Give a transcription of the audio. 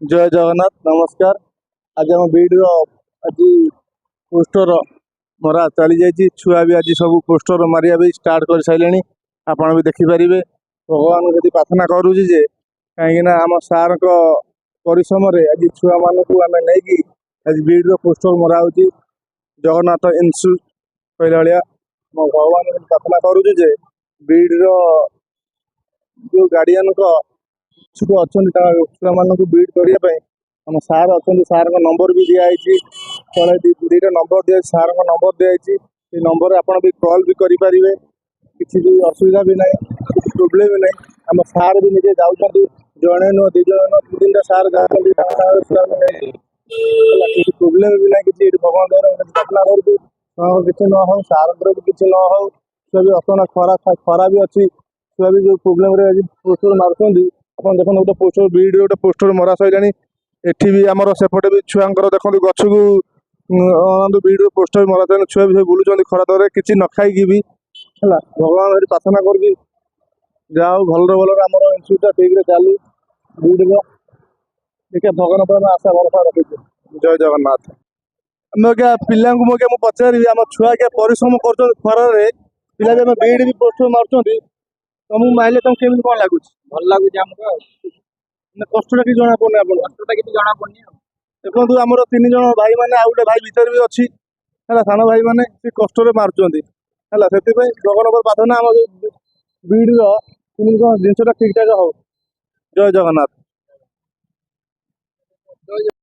जय जगन्नाथ नमस्कार। आज आम बीड्र आज पोस्टर मरा चली जाइए। छुआ भी आज सब पोस्टर मारिया भी स्टार्ट कर सारे। आपण भी देखिपारे भगवान को प्रार्थना करुचे जे कहीं आम सार परिश्रम आज छुआ मानक आम नहीं आज बीड्र पोस्टर मरा हो जगन्नाथ इन्स्यू कहला भाया भगवान को प्रार्थना करुचे जे बीड्र जो गार्डियन इच्छुक अच्छा छुआ मान बीड करने आम सार अच्छा सार नंबर भी दिखाई तले दुईटा नंबर दिया सार नंबर दिखाई नंबर आप कल भी करेंगे किसी भी असुविधा भी ना किसी प्रोब्लेम भी ना। आम सार भी निजे जाऊँ जड़े नुह दि जन नुह तीन तीन सार जाती किसी प्रोब्लेम भी ना किसी भगवान द्वारा प्रार्थना करूँ किसी न हो सार भी किसी न हो छुआ भी अचानक खरा खरा भी अच्छी छुआ भी जो प्रोब्लेम पोस्टर मार्च आप देखो गोटे पोस्टर बीड गोटे पोस्टर मरा सर एठी भी आमर सेपटे भी छुआंकर देखो गछ को बीड पोस्टर मरा सर छुआ भी बुलूँ खरा दर किसी न खाई भी है भगवान प्रार्थना कर जाओ भलर भलर आम इन्स्यूटा ठीक चलू बीड देखिए भगवान पर आशा भरसा रखीचे। जय जगन्नाथ। आम क्या पिला मुझे पचारि आम छुआ क्या परिश्रम कर खरारे पिला भी बीड भी पोस्टर मार्च तुमको माइले तुम केमी कौन लगुच भल लगुच आमको कष्टा कि जना पड़े आप कष्टा किसी जना पड़नी देखो आमर तीन जन भाई मैंने आउ गए भाई भीतर भी अच्छी है सान भाई मैंने कष्ट मार्च है से भगवान प्रार्थना आम बीड जिनसा ठीक ठाक हो। जय जगन्नाथ।